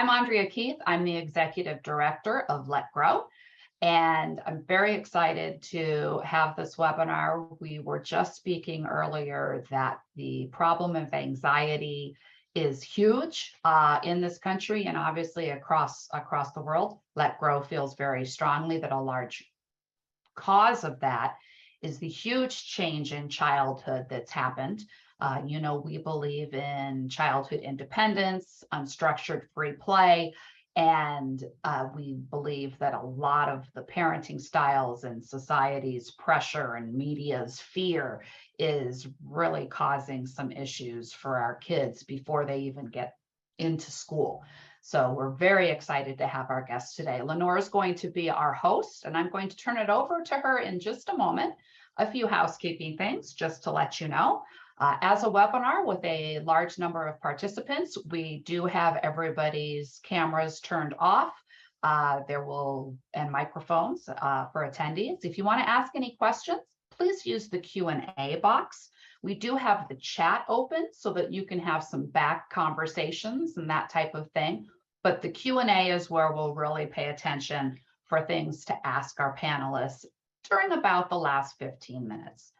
I'm Andrea Keith. I'm the Executive Director of Let Grow, and I'm very excited to have this webinar. We were just speaking earlier that the problem of anxiety is huge in this country and obviously across the world. Let Grow feels very strongly that a large cause of that is the huge change in childhood that's happened. We believe in childhood independence, unstructured free play, and we believe that a lot of the parenting styles and society's pressure and media's fear is really causing some issues for our kids before they even get into school. So we're very excited to have our guest today. Lenore is going to be our host, and I'm going to turn it over to her in just a moment. A few housekeeping things just to let you know. As a webinar with a large number of participants, we do have everybody's cameras turned off. And microphones for attendees. If you want to ask any questions, please use the Q&A box. We do have the chat open so that you can have some back conversations and that type of thing. But the Q&A is where we'll really pay attention for things to ask our panelists during about the last 15 minutes.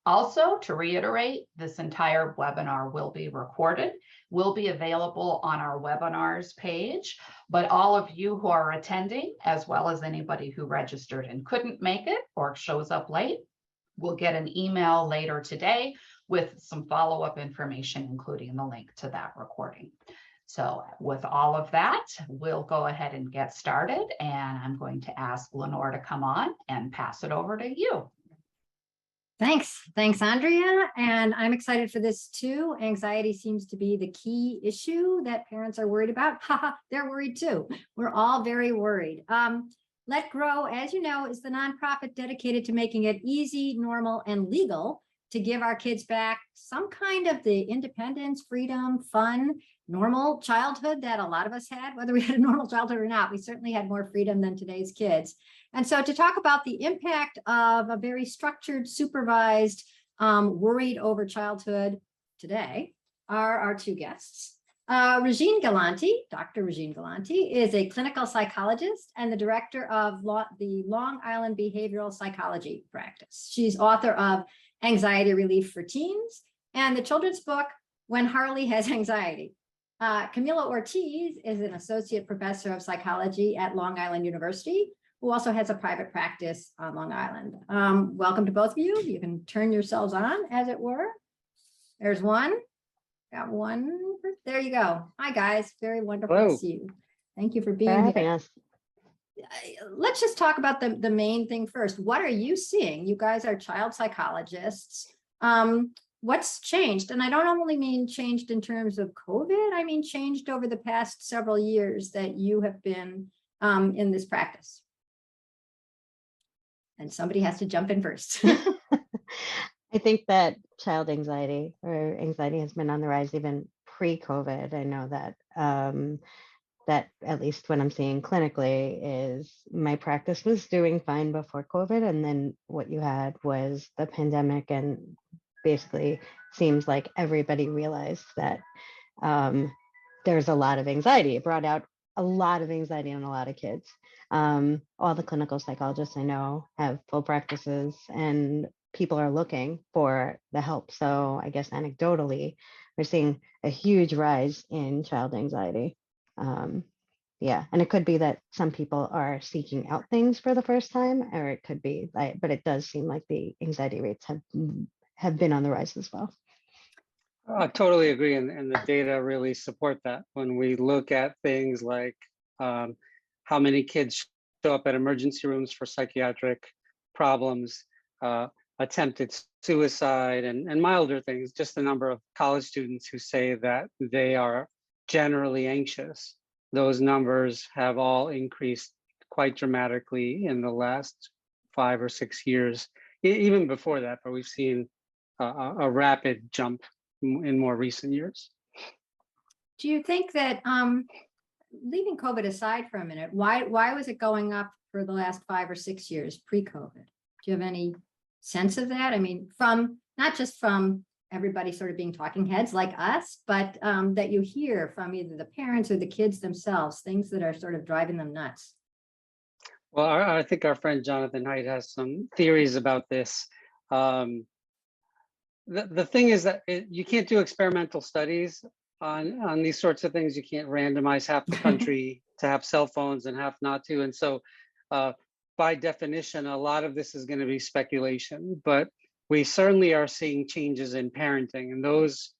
Also, to reiterate, this entire webinar will be recorded, will be available on our webinars page, but all of you who are attending, as well as anybody who registered and couldn't make it or shows up late, will get an email later today with some follow-up information, including the link to that recording. So with all of that, we'll go ahead and get started, and I'm going to ask Lenore to come on and pass it over to you. Thanks, Andrea. And I'm excited for this too. Anxiety seems to be the key issue that parents are worried about. They're worried too. We're all very worried. Let Grow, as you know, is the nonprofit dedicated to making it easy, normal, and legal to give our kids back some kind of the independence, freedom, fun, normal childhood that a lot of us had, whether we had a normal childhood or not. We certainly had more freedom than today's kids. And so to talk about the impact of a very structured, supervised, worried over childhood today are our two guests. Regine Galanti, Dr. Regine Galanti, is a clinical psychologist and the director of the Long Island Behavioral Psychology Practice. She's author of Anxiety Relief for Teens and the children's book, When Harley Has Anxiety. Camilo Ortiz is an associate professor of psychology at Long Island University, who also has a private practice on Long Island. Welcome to both of you. You can turn yourselves on, as it were. There's one. Got one. There you go. Hi, guys. Very wonderful to see you. Thank you for being here. Let's just talk about the main thing first. What are you seeing? You guys are child psychologists. What's changed? And I don't only mean changed in terms of COVID. I mean changed over the past several years that you have been in this practice. And somebody has to jump in first. I think that child anxiety or anxiety has been on the rise even pre-COVID. I know that that at least what I'm seeing clinically is my practice was doing fine before COVID. And then what you had was the pandemic, and basically seems like everybody realized that there's a lot of anxiety. It brought out a lot of anxiety in a lot of kids. All the clinical psychologists I know have full practices, and people are looking for the help. So I guess anecdotally, we're seeing a huge rise in child anxiety. And it could be that some people are seeking out things for the first time, or it could be, but it does seem like the anxiety rates have been on the rise as well. I totally agree, and the data really support that. When we look at things like how many kids show up at emergency rooms for psychiatric problems, attempted suicide, and milder things, just the number of college students who say that they are generally anxious, those numbers have all increased quite dramatically in the last 5 or 6 years. Even before that, but we've seen a rapid jump in more recent years. Do you think that, leaving COVID aside for a minute, why was it going up for the last 5 or 6 years pre-COVID? Do you have any sense of that? I mean, from not just from everybody sort of being talking heads like us, but that you hear from either the parents or the kids themselves, things that are sort of driving them nuts. Well, I think our friend Jonathan Haidt has some theories about this. The thing is that you can't do experimental studies on these sorts of things. You can't randomize half the country to have cell phones and half not to. And so by definition, a lot of this is going to be speculation, but we certainly are seeing changes in parenting, and those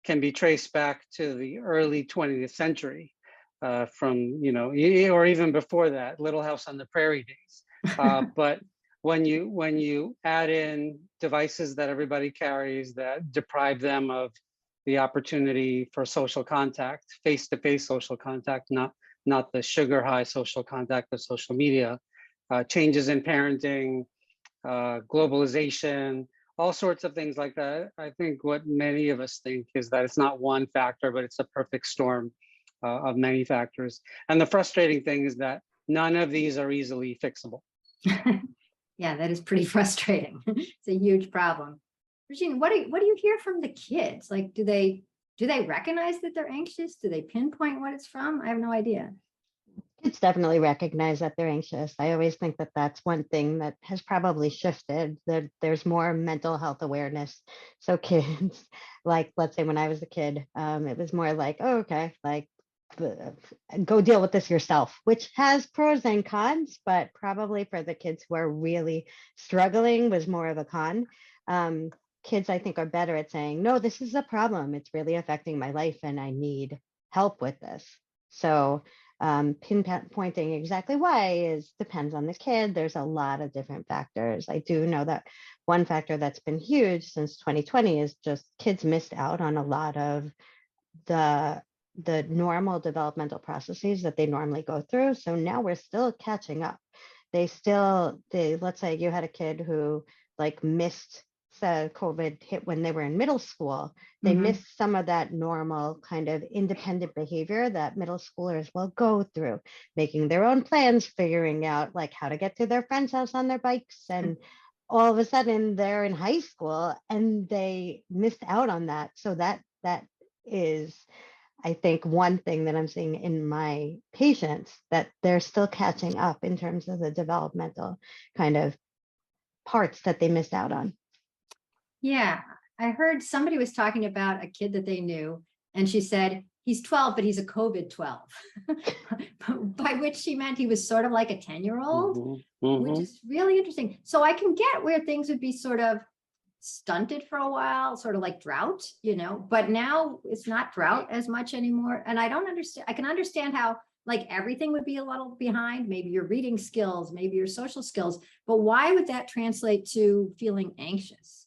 can be traced back to the early 20th century, from, or even before that, Little House on the Prairie days. But when you add in devices that everybody carries that deprive them of the opportunity for social contact, face-to-face social contact, not the sugar high social contact of social media, changes in parenting, globalization, all sorts of things like that. I think what many of us think is that it's not one factor, but it's a perfect storm of many factors. And the frustrating thing is that none of these are easily fixable. Yeah, that is pretty frustrating. It's a huge problem. Regine, what do you hear from the kids? Like, do they recognize that they're anxious? Do they pinpoint what it's from? I have no idea. Kids definitely recognize that they're anxious. I always think that that's one thing that has probably shifted, that there's more mental health awareness. So kids, like, let's say when I was a kid, it was more like, oh, okay, like, go deal with this yourself, which has pros and cons, but probably for the kids who are really struggling was more of a con. Kids, I think, are better at saying, no, this is a problem. It's really affecting my life and I need help with this. So pinpointing exactly why depends on the kid. There's a lot of different factors. I do know that one factor that's been huge since 2020 is just kids missed out on a lot of the normal developmental processes that they normally go through. So now we're still catching up. Let's say you had a kid who like missed COVID hit when they were in middle school. They missed some of that normal kind of independent behavior that middle schoolers will go through, making their own plans, figuring out like how to get to their friend's house on their bikes. And all of a sudden they're in high school and they missed out on that. So that is, I think, one thing that I'm seeing in my patients, that they're still catching up in terms of the developmental kind of parts that they missed out on. Yeah, I heard somebody was talking about a kid that they knew, and she said, he's 12, but he's a COVID 12, by which she meant he was sort of like a 10-year-old, which is really interesting. So I can get where things would be sort of stunted for a while, sort of like drought, but now it's not drought as much anymore. And I don't understand. I can understand how like everything would be a little behind, maybe your reading skills, maybe your social skills, but why would that translate to feeling anxious?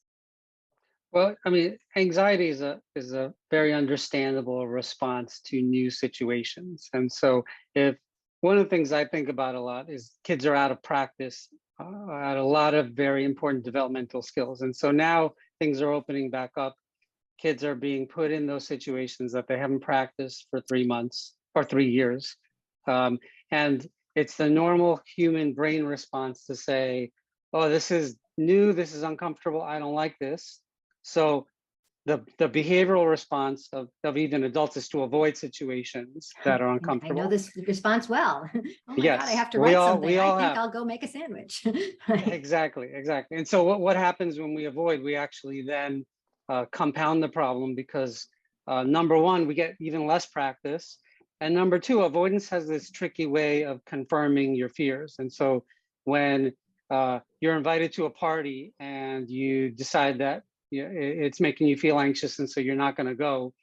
Well, I mean, anxiety is a very understandable response to new situations. And so if one of the things I think about a lot is kids are out of practice at a lot of very important developmental skills. And so now things are opening back up. Kids are being put in those situations that they haven't practiced for 3 months or 3 years. And it's the normal human brain response to say, oh, this is new, this is uncomfortable, I don't like this. So the behavioral response of even adults is to avoid situations that are uncomfortable. I know this response well. Oh my yes, God, I have to write something. I think I'll go make a sandwich. Exactly. And so what happens when we avoid, we actually then compound the problem because number one, we get even less practice. And number two, avoidance has this tricky way of confirming your fears. And so when you're invited to a party and you decide that it's making you feel anxious and so you're not going to go,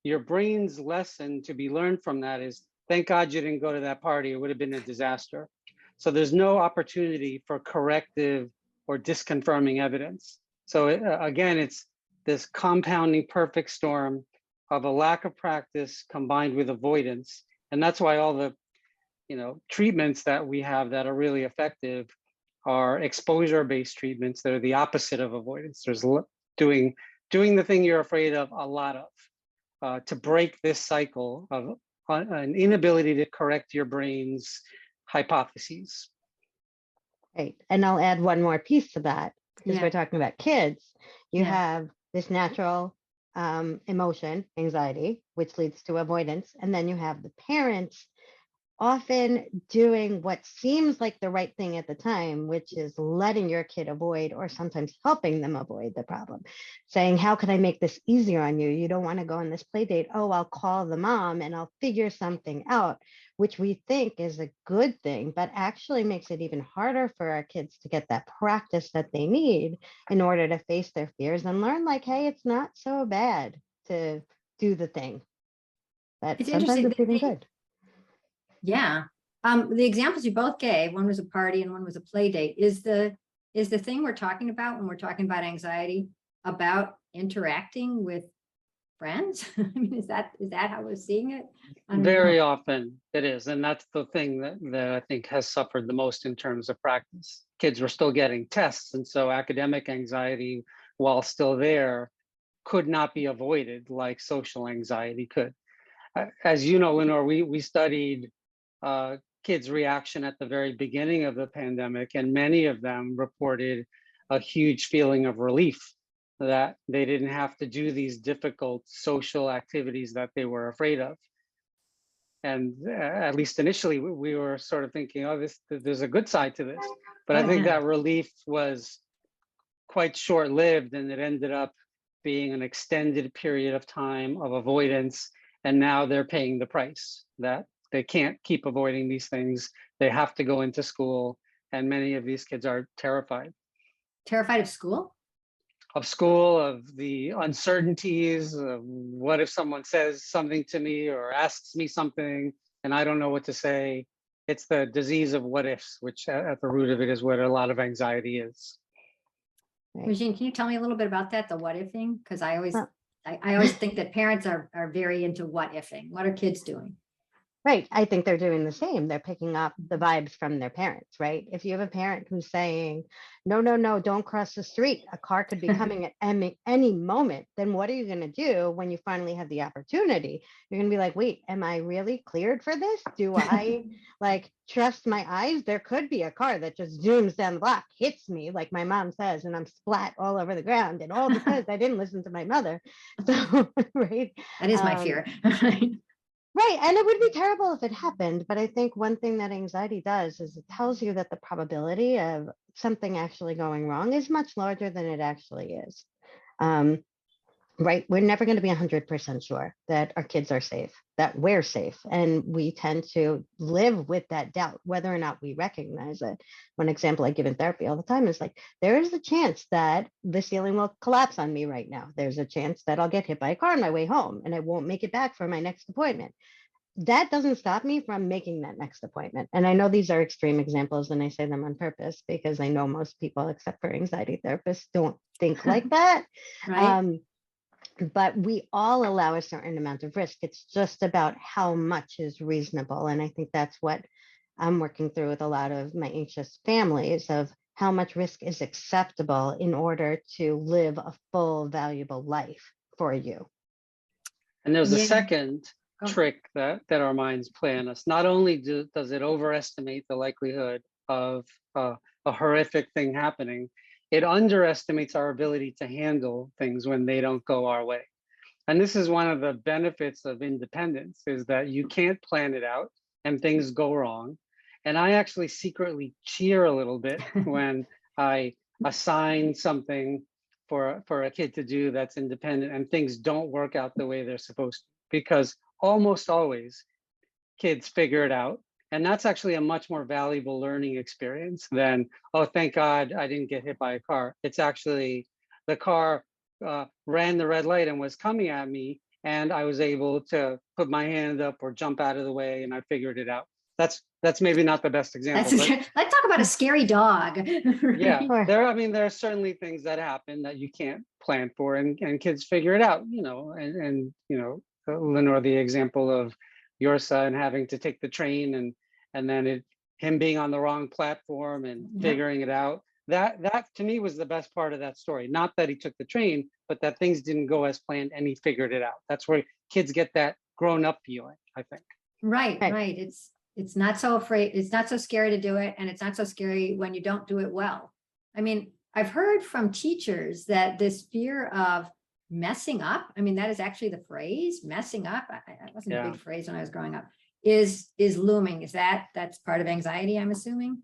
your brain's lesson to be learned from that is, thank God you didn't go to that party, it would have been a disaster. So there's no opportunity for corrective or disconfirming evidence. So again, it's this compounding perfect storm of a lack of practice combined with avoidance. And that's why all the treatments that we have that are really effective are exposure-based treatments that are the opposite of avoidance. There's doing the thing you're afraid of a lot of, to break this cycle of an inability to correct your brain's hypotheses. Right. And I'll add one more piece to that, because we're talking about kids. You have this natural emotion, anxiety, which leads to avoidance. And then you have the parents often doing what seems like the right thing at the time, which is letting your kid avoid, or sometimes helping them avoid the problem. Saying, how can I make this easier on you? You don't want to go on this play date. Oh, I'll call the mom and I'll figure something out, which we think is a good thing, but actually makes it even harder for our kids to get that practice that they need in order to face their fears and learn, like, hey, it's not so bad to do the thing. That It's sometimes interesting. it's even good. Yeah. The examples you both gave, one was a party and one was a play date. Is the thing we're talking about when we're talking about anxiety about interacting with friends? I mean, is that how we're seeing it? Very often it is. And that's the thing that I think has suffered the most in terms of practice. Kids were still getting tests. And so academic anxiety, while still there, could not be avoided like social anxiety could. As you know, Lenore, we studied kids' reaction at the very beginning of the pandemic, and many of them reported a huge feeling of relief that they didn't have to do these difficult social activities that they were afraid of. And at least initially, we were sort of thinking, oh, there's a good side to this. But I think that relief was quite short-lived, and it ended up being an extended period of time of avoidance. And now they're paying the price that they can't keep avoiding these things. They have to go into school. And many of these kids are terrified. Terrified of school? Of school, of the uncertainties, of what if someone says something to me or asks me something and I don't know what to say. It's the disease of what ifs, which at the root of it is what a lot of anxiety is. Regine, can you tell me a little bit about that, the what if thing? Because I always think that parents are very into what ifing. What are kids doing? Right. I think they're doing the same. They're picking up the vibes from their parents, right? If you have a parent who's saying, no, don't cross the street, a car could be coming at any moment, then what are you going to do when you finally have the opportunity? You're going to be like, wait, am I really cleared for this? Do I trust my eyes? There could be a car that just zooms down the block, hits me, like my mom says, and I'm splat all over the ground, and all because I didn't listen to my mother. So, right. That is my fear. Right. And it would be terrible if it happened. But I think one thing that anxiety does is it tells you that the probability of something actually going wrong is much larger than it actually is. Right. We're never going to be 100% sure that our kids are safe, that we're safe. And we tend to live with that doubt, whether or not we recognize it. One example I give in therapy all the time is like, there is a chance that the ceiling will collapse on me right now. There's a chance that I'll get hit by a car on my way home and I won't make it back for my next appointment. That doesn't stop me from making that next appointment. And I know these are extreme examples and I say them on purpose because I know most people, except for anxiety therapists, don't think like that. Right. But we all allow a certain amount of risk. It's just about how much is reasonable. And I think that's what I'm working through with a lot of my anxious families, of how much risk is acceptable in order to live a full, valuable life for you. And there's a second trick that our minds play on us. Not only does it overestimate the likelihood of a horrific thing happening, it underestimates our ability to handle things when they don't go our way. And this is one of the benefits of independence, is that you can't plan it out and things go wrong. And I actually secretly cheer a little bit when I assign something for a kid to do that's independent and things don't work out the way they're supposed to, because almost always kids figure it out. And that's actually a much more valuable learning experience than, oh, thank God I didn't get hit by a car. It's actually the car ran the red light and was coming at me, and I was able to put my hand up or jump out of the way, and I figured it out. That's maybe not the best example. Let's talk about a scary dog. Right? Yeah, there are certainly things that happen that you can't plan for, and kids figure it out, and Lenore, the example of your son having to take the train and then him being on the wrong platform and figuring it out. That to me was the best part of that story. Not that he took the train, but that things didn't go as planned and he figured it out. That's where kids get that grown up feeling, I think. Right. It's not so afraid. It's not so scary to do it. And it's not so scary when you don't do it well. I mean, I've heard from teachers that this fear of messing up, I mean, that is actually the phrase, messing up. That wasn't a Yeah. big phrase when I was growing up, is looming. That's part of anxiety, I'm assuming?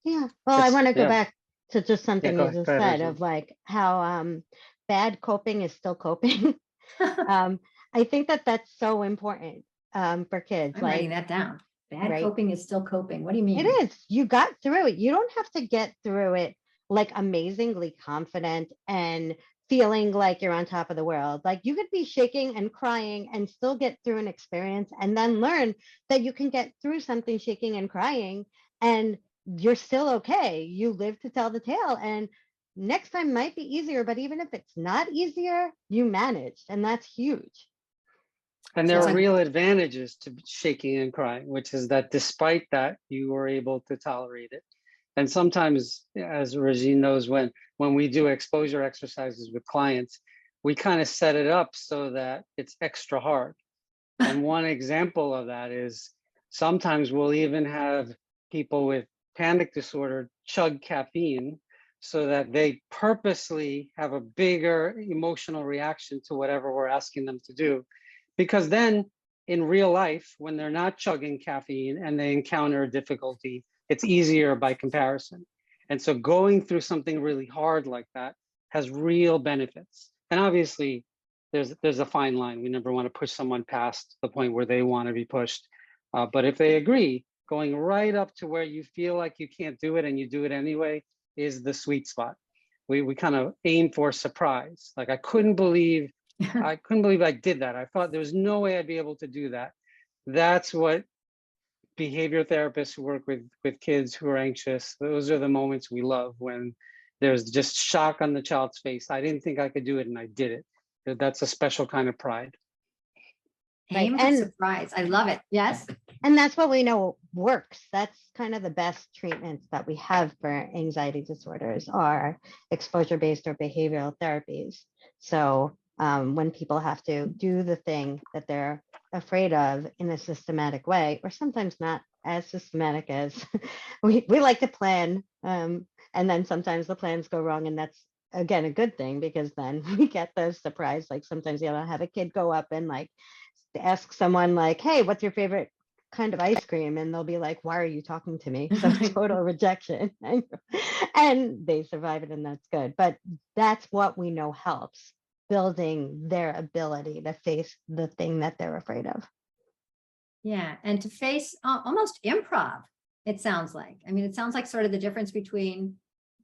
Yeah. Well, I It's, want to go yeah, back to just yeah, something you just go ahead, said Regine. of like how bad coping is still coping. I think that that's so important for kids. I'm writing Like, that down. Bad right? coping is still coping. What do you It mean? is. You got through it. You don't have to get through it like amazingly confident and feeling like you're on top of the world. Like you could be shaking and crying and still get through an experience and then learn that you can get through something shaking and crying and you're still okay. You live to tell the tale. And next time might be easier, but even if it's not easier, you managed. And that's huge. And So there it's are like, real advantages to shaking and crying, which is that despite that, you were able to tolerate it. And sometimes, as Regine knows, when we do exposure exercises with clients, we kind of set it up so that it's extra hard. And one example of that is sometimes we'll even have people with panic disorder chug caffeine so that they purposely have a bigger emotional reaction to whatever we're asking them to do. Because then in real life, when they're not chugging caffeine and they encounter a difficulty, it's easier by comparison. And so going through something really hard like that has real benefits. And obviously, there's a fine line. We never want to push someone past the point where they want to be pushed. But if they agree, going right up to where you feel like you can't do it and you do it anyway is the sweet spot. We kind of aim for surprise. Like I couldn't believe I did that. I thought there was no way I'd be able to do that. That's what behavior therapists who work with kids who are anxious, those are the moments we love, when there's just shock on the child's face. I didn't think I could do it and I did it. That's a special kind of pride. Right. aim for surprise. I love it. Yes. And that's what we know works. That's kind of the best treatments that we have for anxiety disorders are exposure-based or behavioral therapies. So when people have to do the thing that they're afraid of in a systematic way, or sometimes not as systematic as we like to plan. And then sometimes the plans go wrong, and that's again a good thing because then we get the surprise. Like sometimes you'll have a kid go up and like ask someone like, hey, what's your favorite kind of ice cream? And they'll be like, why are you talking to me? So total rejection. And they survive it, and that's good. But that's what we know helps building their ability to face the thing that they're afraid of. Yeah. And to face almost improv, it sounds like. I mean, it sounds like sort of the difference between,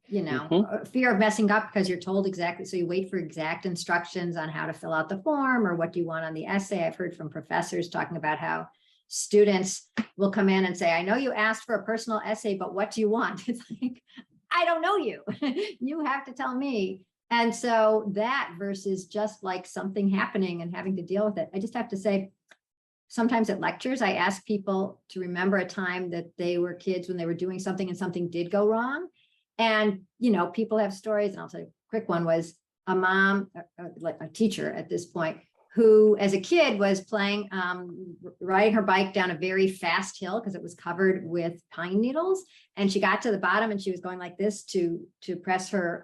fear of messing up because you're told exactly. So you wait for exact instructions on how to fill out the form or what do you want on the essay. I've heard from professors talking about how students will come in and say, I know you asked for a personal essay, but what do you want? It's like, I don't know you. You have to tell me. And so that versus just like something happening and having to deal with it. I just have to say, sometimes at lectures, I ask people to remember a time that they were kids when they were doing something and something did go wrong. And, people have stories, and I'll tell you a quick one was a mom, like a teacher at this point, who as a kid was playing, riding her bike down a very fast hill because it was covered with pine needles. And she got to the bottom and she was going like this to press her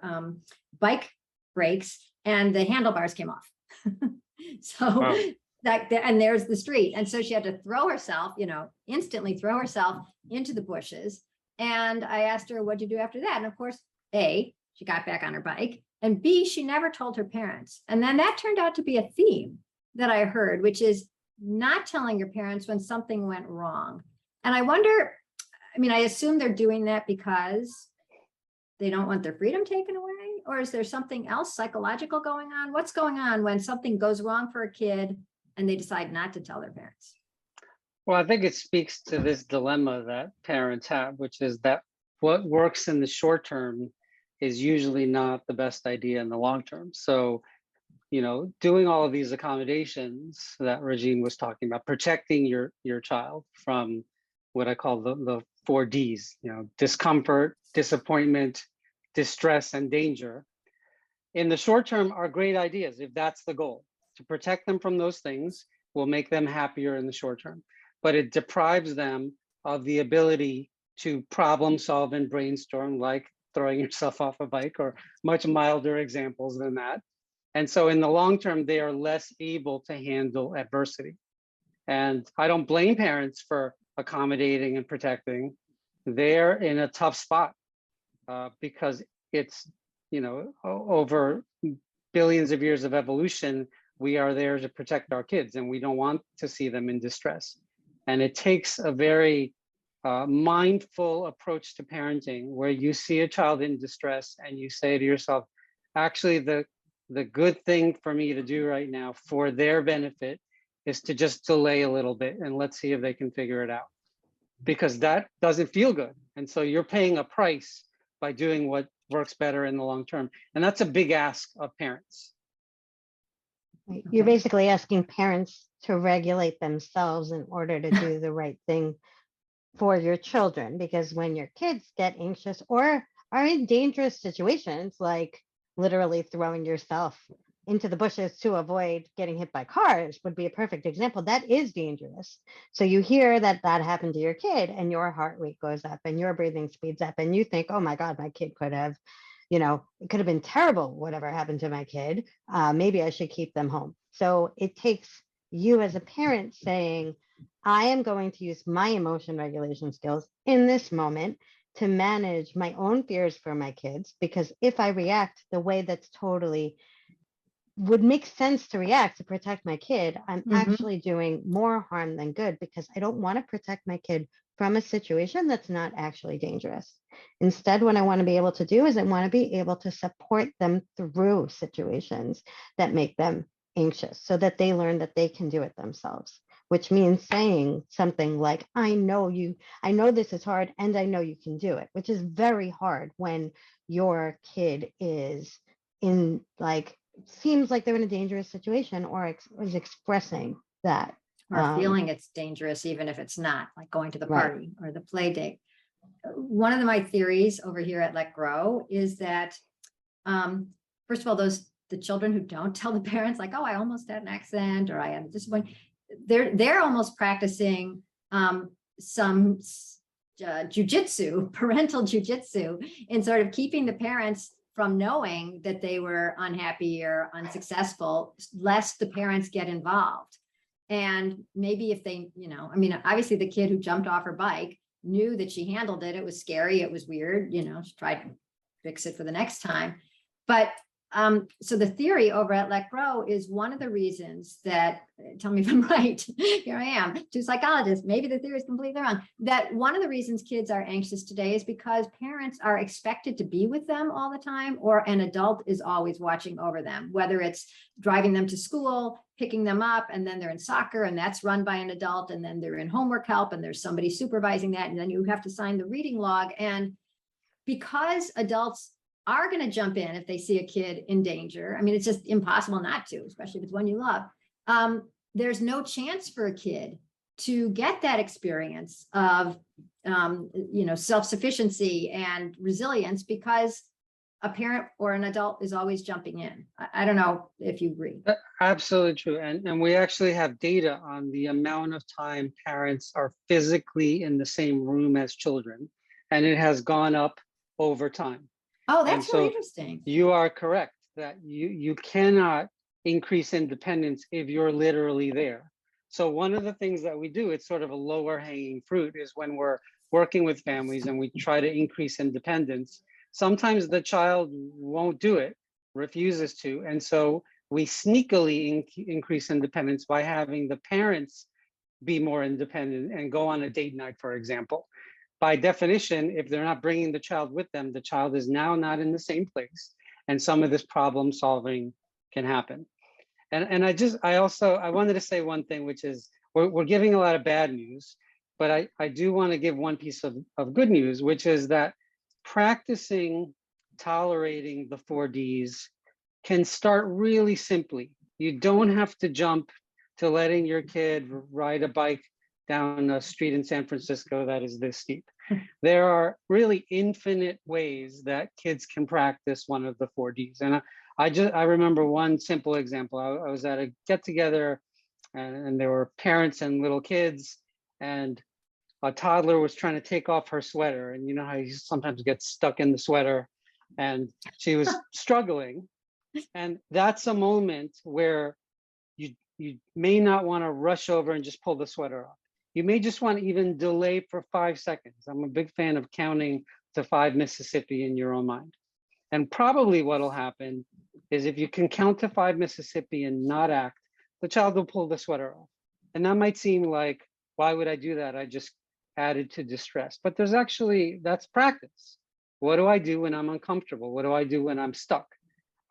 bike brakes, and the handlebars came off. So Wow. And there's the street. And so she had to throw herself, instantly throw herself into the bushes. And I asked her, what'd you do after that? And of course, A, she got back on her bike, and B, she never told her parents. And then that turned out to be a theme that I heard, which is not telling your parents when something went wrong. And I wonder, I assume they're doing that because they don't want their freedom taken away, or is there something else psychological going on? What's going on when something goes wrong for a kid and they decide not to tell their parents? Well, I think it speaks to this dilemma that parents have, which is that what works in the short term is usually not the best idea in the long term. So, doing all of these accommodations that Regine was talking about, protecting your child from what I call the 4 Ds, discomfort, disappointment, distress, and danger, in the short term are great ideas if that's the goal. To protect them from those things will make them happier in the short term, but it deprives them of the ability to problem solve and brainstorm, like throwing yourself off a bike, or much milder examples than that. And so in the long term, they are less able to handle adversity. And I don't blame parents for accommodating and protecting. They're in a tough spot because it's, over billions of years of evolution, we are there to protect our kids and we don't want to see them in distress. And it takes a very mindful approach to parenting where you see a child in distress and you say to yourself, actually, the good thing for me to do right now for their benefit is to just delay a little bit and let's see if they can figure it out. Because that doesn't feel good. And so you're paying a price by doing what works better in the long term. And that's a big ask of parents. Right. You're basically asking parents to regulate themselves in order to do the right thing for your children. Because when your kids get anxious or are in dangerous situations, like literally throwing yourself into the bushes to avoid getting hit by cars would be a perfect example. That is dangerous. So you hear that happened to your kid and your heart rate goes up and your breathing speeds up and you think, oh my God, my kid could have, it could have been terrible, whatever happened to my kid. Maybe I should keep them home. So it takes you as a parent saying, I am going to use my emotion regulation skills in this moment to manage my own fears for my kids, because if I react the way that's totally would make sense to react to protect my kid, I'm actually doing more harm than good, because I don't want to protect my kid from a situation that's not actually dangerous. Instead, what I want to be able to do is I want to be able to support them through situations that make them anxious so that they learn that they can do it themselves, which means saying something like, I know this is hard and I know you can do it, which is very hard when your kid is in seems like they're in a dangerous situation or is expressing that. Or feeling it's dangerous, even if it's not, like going to the party or the play date. One of my theories over here at Let Grow is that, first of all, the children who don't tell the parents, like, oh, I almost had an accident or I had a disappointment, they're almost practicing some jujitsu, parental jujitsu, in sort of keeping the parents from knowing that they were unhappy or unsuccessful, lest the parents get involved. And maybe if they, obviously the kid who jumped off her bike knew that she handled it. It was scary. It was weird. She tried to fix it for the next time. But so the theory over at Let Grow is one of the reasons that, tell me if I'm right, here I am, two psychologists, maybe the theory is completely wrong, that one of the reasons kids are anxious today is because parents are expected to be with them all the time, or an adult is always watching over them, whether it's driving them to school, picking them up, and then they're in soccer and that's run by an adult, and then they're in homework help and there's somebody supervising that, and then you have to sign the reading log. And because adults are going to jump in if they see a kid in danger, it's just impossible not to, especially if it's one you love. There's no chance for a kid to get that experience of, self-sufficiency and resilience, because a parent or an adult is always jumping in. I don't know if you agree. Absolutely true. And we actually have data on the amount of time parents are physically in the same room as children, and it has gone up over time. Oh, that's really interesting. You are correct that you cannot increase independence if you're literally there. So one of the things that we do, it's sort of a lower hanging fruit, is when we're working with families and we try to increase independence, sometimes the child won't do it, refuses to. And so we sneakily increase independence by having the parents be more independent and go on a date night, for example. By definition, if they're not bringing the child with them, the child is now not in the same place, and some of this problem solving can happen. And I wanted to say one thing, which is we're giving a lot of bad news, but I do want to give one piece of good news, which is that practicing tolerating the 4Ds can start really simply. You don't have to jump to letting your kid ride a bike down a street in San Francisco that is this steep. There are really infinite ways that kids can practice one of the 4Ds. And I remember one simple example. I was at a get together and there were parents and little kids, and a toddler was trying to take off her sweater. And you know how you sometimes get stuck in the sweater, and she was struggling. And that's a moment where you may not want to rush over and just pull the sweater off. You may just want to even delay for 5 seconds. I'm a big fan of counting to 5 Mississippi in your own mind. And probably what'll happen is if you can count to 5 Mississippi and not act, the child will pull the sweater off. And that might seem like, why would I do that? I just added to distress. But there's actually, that's practice. What do I do when I'm uncomfortable? What do I do when I'm stuck?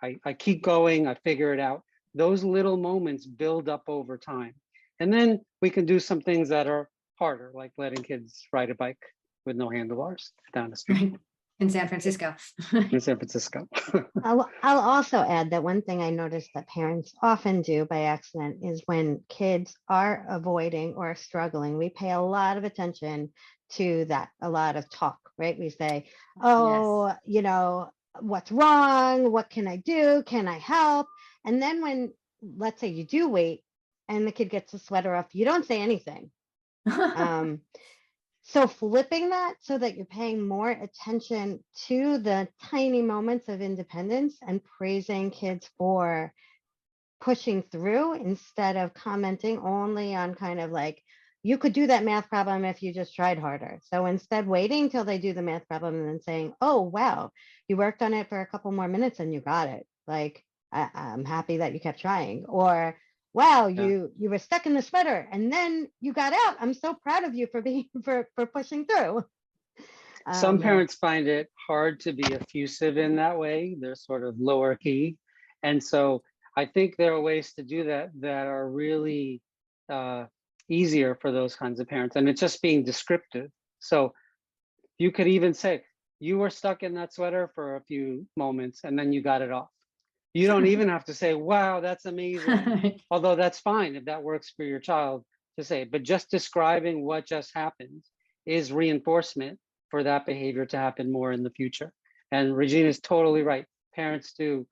I keep going, I figure it out. Those little moments build up over time. And then we can do some things that are harder, like letting kids ride a bike with no handlebars down the street. In San Francisco. In San Francisco. I'll also add that one thing I noticed that parents often do by accident is when kids are avoiding or struggling, we pay a lot of attention to that, a lot of talk, right? We say, oh, you know, what's wrong? What can I do? Can I help? And then when, let's say you do wait and the kid gets the sweater off, you don't say anything. So flipping that so that you're paying more attention to the tiny moments of independence and praising kids for pushing through instead of commenting only on kind of like, you could do that math problem if you just tried harder. So instead waiting till they do the math problem and then saying, oh, wow, you worked on it for a couple more minutes and you got it. Like, I'm happy that you kept trying. Or, wow, you were stuck in the sweater and then you got out. I'm so proud of you for being for pushing through. Some parents find it hard to be effusive in that way. They're sort of lower key. And so I think there are ways to do that that are really easier for those kinds of parents. And it's just being descriptive. So you could even say, you were stuck in that sweater for a few moments and then you got it off. You don't even have to say, wow, that's amazing. Although that's fine if that works for your child to say, but just describing what just happened is reinforcement for that behavior to happen more in the future. And Regina is totally right. Parents do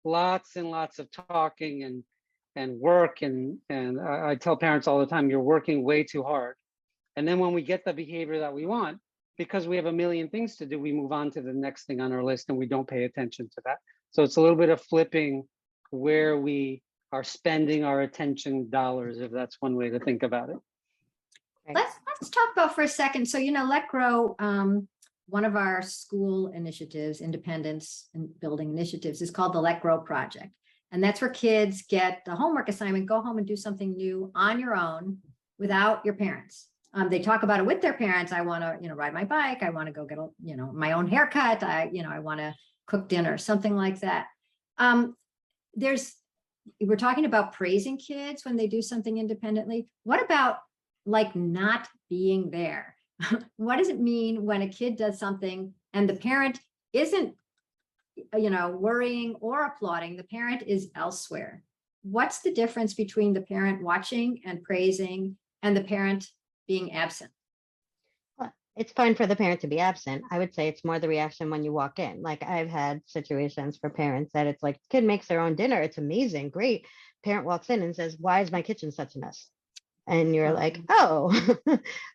lots and lots of talking and work. And I tell parents all the time, you're working way too hard. And then when we get the behavior that we want, because we have a million things to do, we move on to the next thing on our list and we don't pay attention to that. So it's a little bit of flipping where we are spending our attention dollars, if that's one way to think about it. Let's talk about for a second. So, you know, Let Grow, one of our school initiatives, independence and building initiatives, is called the Let Grow Project. And that's where kids get the homework assignment, go home and do something new on your own without your parents. They talk about it with their parents. I want to, you know, ride my bike. I want to go get, you know, my own haircut. I want to cook dinner, something like that. We're talking about praising kids when they do something independently. What about like not being there? What does it mean when a kid does something and the parent isn't, you know, worrying or applauding? The parent is elsewhere. What's the difference between the parent watching and praising and the parent being absent? It's fine for the parent to be absent. I would say it's more the reaction when you walk in. Like I've had situations for parents that it's like, kid makes their own dinner. It's amazing. Great. Parent walks in and says, why is my kitchen such a mess? And you're like, oh,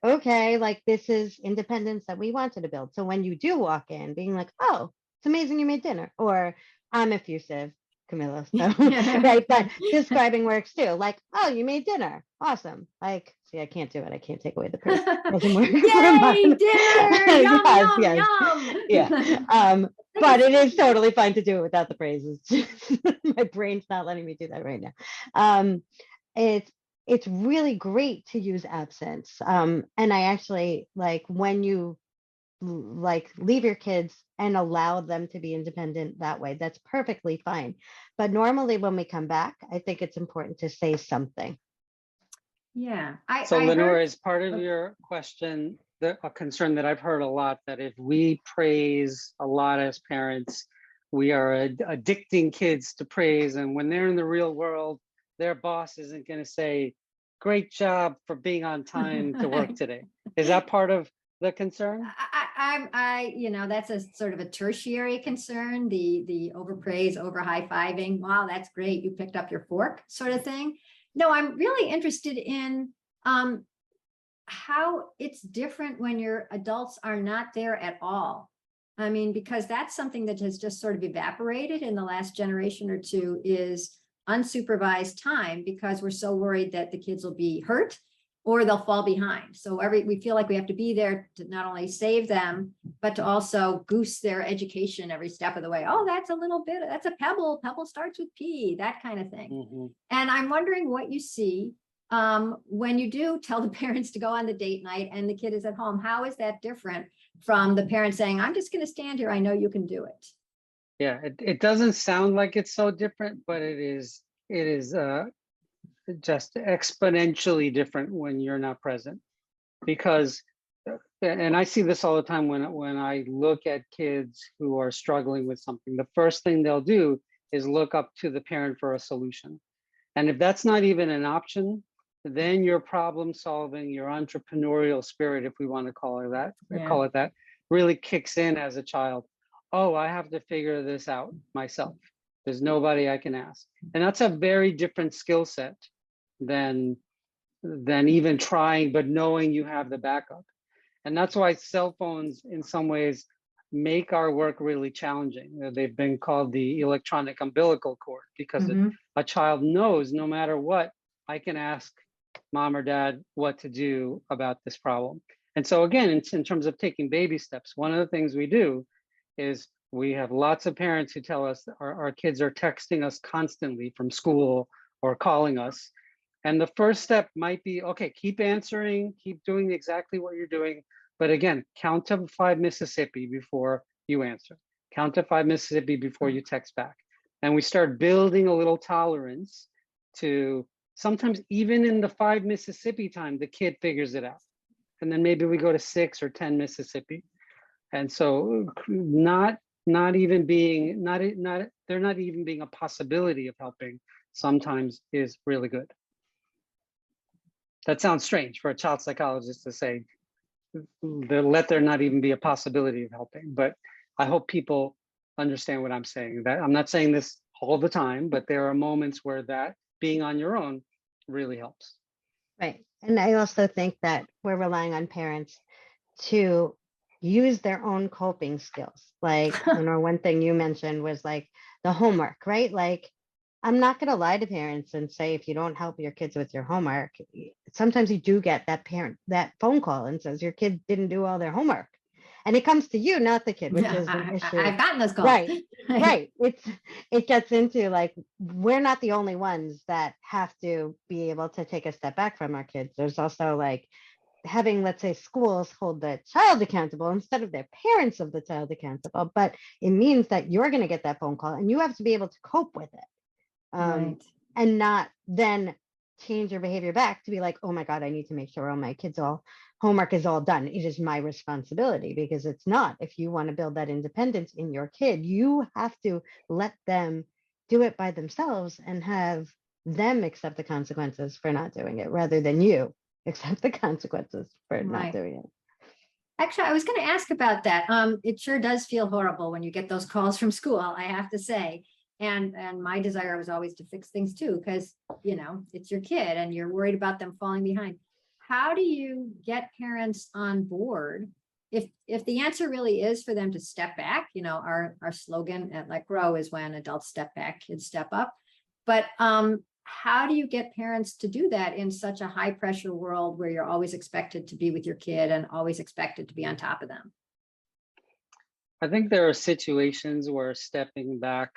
okay. Like this is independence that we wanted to build. So when you do walk in being like, oh, it's amazing you made dinner, or I'm effusive, Camilo. So, right. But describing works too. Like, oh, you made dinner. Awesome. Like, see, I can't do it. I can't take away the praise. Yay, dinner! Yum, yes, yum, yes. yum. Yeah. But it is totally fine to do it without the praises. My brain's not letting me do that right now. It's really great to use absence. And I actually like when you like leave your kids and allow them to be independent that way, that's perfectly fine. But normally when we come back, I think it's important to say something. Yeah. So Lenore, is part of your question a concern that I've heard a lot, that if we praise a lot as parents, we are addicting kids to praise, and when they're in the real world, their boss isn't going to say, great job for being on time to work today. Is that part of the concern? You know, that's a sort of a tertiary concern, the overpraise, over high-fiving. Wow, that's great. You picked up your fork sort of thing. No, I'm really interested in how it's different when your adults are not there at all. I mean, because that's something that has just sort of evaporated in the last generation or two, is unsupervised time, because we're so worried that the kids will be hurt or they'll fall behind. So we feel like we have to be there to not only save them, but to also goose their education every step of the way. Oh, that's a little bit, that's a pebble. Pebble starts with P, that kind of thing. Mhm. And I'm wondering what you see when you do tell the parents to go on the date night and the kid is at home. How is that different from the parent saying, I'm just going to stand here, I know you can do it? Yeah, it doesn't sound like it's so different, but it is just exponentially different when you're not present. Because, and I see this all the time when I look at kids who are struggling with something, the first thing they'll do is look up to the parent for a solution. And if that's not even an option, then your problem solving, your entrepreneurial spirit, if we want to call it that, really kicks in as a child. Oh, I have to figure this out myself. There's nobody I can ask. And that's a very different skill set than even trying, but knowing you have the backup. And that's why cell phones in some ways make our work really challenging. They've been called the electronic umbilical cord, because a child knows no matter what, I can ask mom or dad what to do about this problem. And so again, in terms of taking baby steps, one of the things we do is we have lots of parents who tell us our kids are texting us constantly from school or calling us. And the first step might be, okay, keep answering, keep doing exactly what you're doing. But again, count to 5 Mississippi before you answer. Count to 5 Mississippi before you text back. And we start building a little tolerance to sometimes even in the 5 Mississippi time, the kid figures it out. And then maybe we go to 6 or 10 Mississippi. And so not even being a possibility of helping sometimes is really good. That sounds strange for a child psychologist to say, let there not even be a possibility of helping. But I hope people understand what I'm saying. That I'm not saying this all the time, but there are moments where that being on your own really helps. Right. And I also think that we're relying on parents to use their own coping skills. Like, one thing you mentioned was like the homework, right? Like, I'm not going to lie to parents and say, if you don't help your kids with your homework, sometimes you do get that phone call and says your kid didn't do all their homework. And it comes to you, not the kid, which is an issue. I've gotten those calls. Right. Right. It gets into like, we're not the only ones that have to be able to take a step back from our kids. There's also like having, let's say, schools hold the child accountable instead of their parents of the child accountable. But it means that you're going to get that phone call and you have to be able to cope with it. Right. And not then change your behavior back to be like, oh my God, I need to make sure all my kids' homework is all done. It is my responsibility, because it's not. If you want to build that independence in your kid, you have to let them do it by themselves and have them accept the consequences for not doing it, rather than you accept the consequences for not doing it. Actually, I was going to ask about that. It sure does feel horrible when you get those calls from school, I have to say. And my desire was always to fix things too, because, it's your kid and you're worried about them falling behind. How do you get parents on board if the answer really is for them to step back? Our slogan at Let Grow is when adults step back, kids step up. But how do you get parents to do that in such a high pressure world where you're always expected to be with your kid and always expected to be on top of them? I think there are situations where stepping back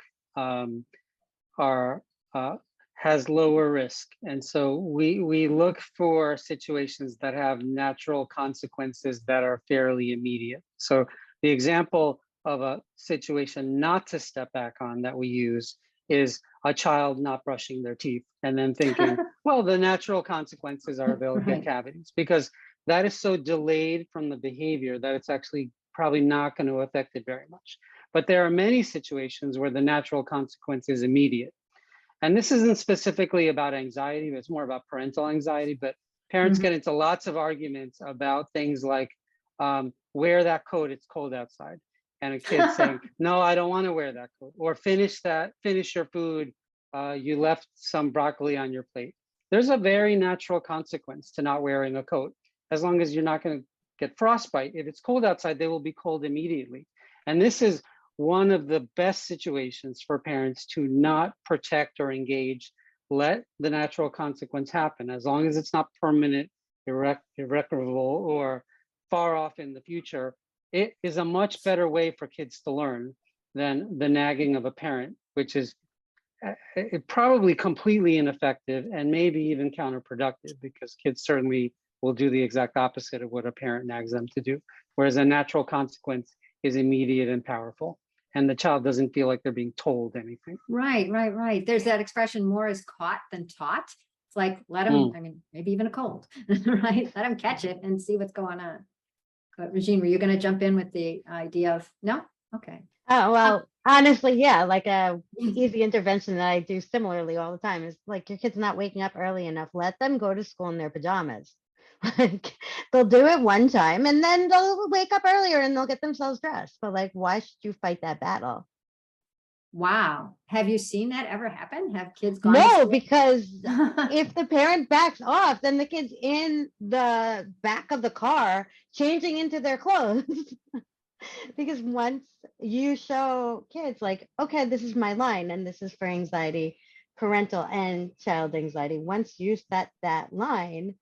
has lower risk. And so we look for situations that have natural consequences that are fairly immediate. So the example of a situation not to step back on that we use is a child not brushing their teeth and then thinking, well, the natural consequences are they'll get cavities, because that is so delayed from the behavior that it's actually probably not going to affect it very much. But there are many situations where the natural consequence is immediate. And this isn't specifically about anxiety, it's more about parental anxiety, but parents get into lots of arguments about things like, wear that coat, it's cold outside. And a kid saying, no, I don't want to wear that coat. Or finish your food, you left some broccoli on your plate. There's a very natural consequence to not wearing a coat, as long as you're not going to get frostbite. If it's cold outside, they will be cold immediately. And this is one of the best situations for parents to not protect or engage. Let the natural consequence happen, as long as it's not permanent, irreparable, or far off in the future. It is a much better way for kids to learn than the nagging of a parent, which is probably completely ineffective and maybe even counterproductive, because kids certainly will do the exact opposite of what a parent nags them to do. Whereas a natural consequence is immediate and powerful, and the child doesn't feel like they're being told anything. Right. There's that expression, more is caught than taught. It's like, let them, I mean, maybe even a cold, right? Let them catch it and see what's going on. But Regine, were you going to jump in with the idea of, no? Okay. Oh, well, honestly, yeah, like a easy intervention that I do similarly all the time is like, your kid's not waking up early enough. Let them go to school in their pajamas. Like, they'll do it one time and then they'll wake up earlier and they'll get themselves dressed. But like, why should you fight that battle? Wow. Have you seen that ever happen? Have kids gone? No, because if the parent backs off, then the kid's in the back of the car changing into their clothes. Because once you show kids like, okay, this is my line and this is for anxiety, parental and child anxiety. Once you set that line,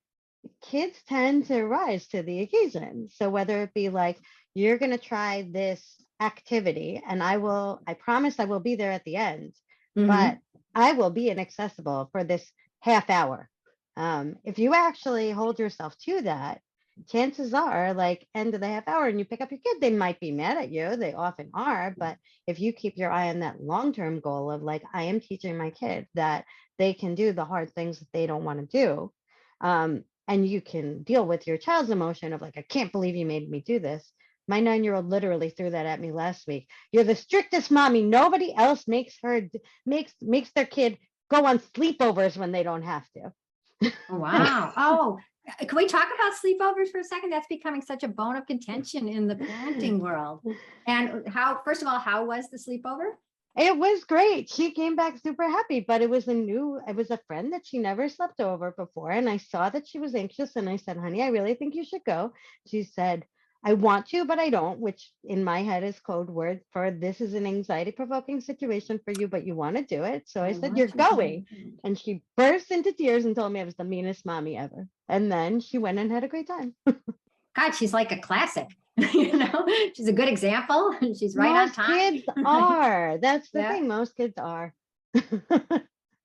kids tend to rise to the occasion. So whether it be like, you're going to try this activity and I promise I will be there at the end, but I will be inaccessible for this half hour. If you actually hold yourself to that, chances are, like, end of the half hour and you pick up your kid, they might be mad at you. They often are. But if you keep your eye on that long-term goal of like, I am teaching my kid that they can do the hard things that they don't want to do. And you can deal with your child's emotion of like, I can't believe you made me do this. My 9-year-old literally threw that at me last week. You're the strictest mommy. Nobody else makes their kid go on sleepovers when they don't have to. Wow. Oh, can we talk about sleepovers for a second? That's becoming such a bone of contention in the parenting world. And first of all, how was the sleepover? It was great. She came back super happy, but it was a friend that she never slept over before. And I saw that she was anxious and I said, honey, I really think you should go. She said, I want to, but I don't, which in my head is code word for this is an anxiety provoking situation for you, but you want to do it. So I said, you're going. And she burst into tears and told me I was the meanest mommy ever. And then she went and had a great time. God, she's like a classic. She's a good example. She's right on time. Most kids are. That's the thing. Most kids are.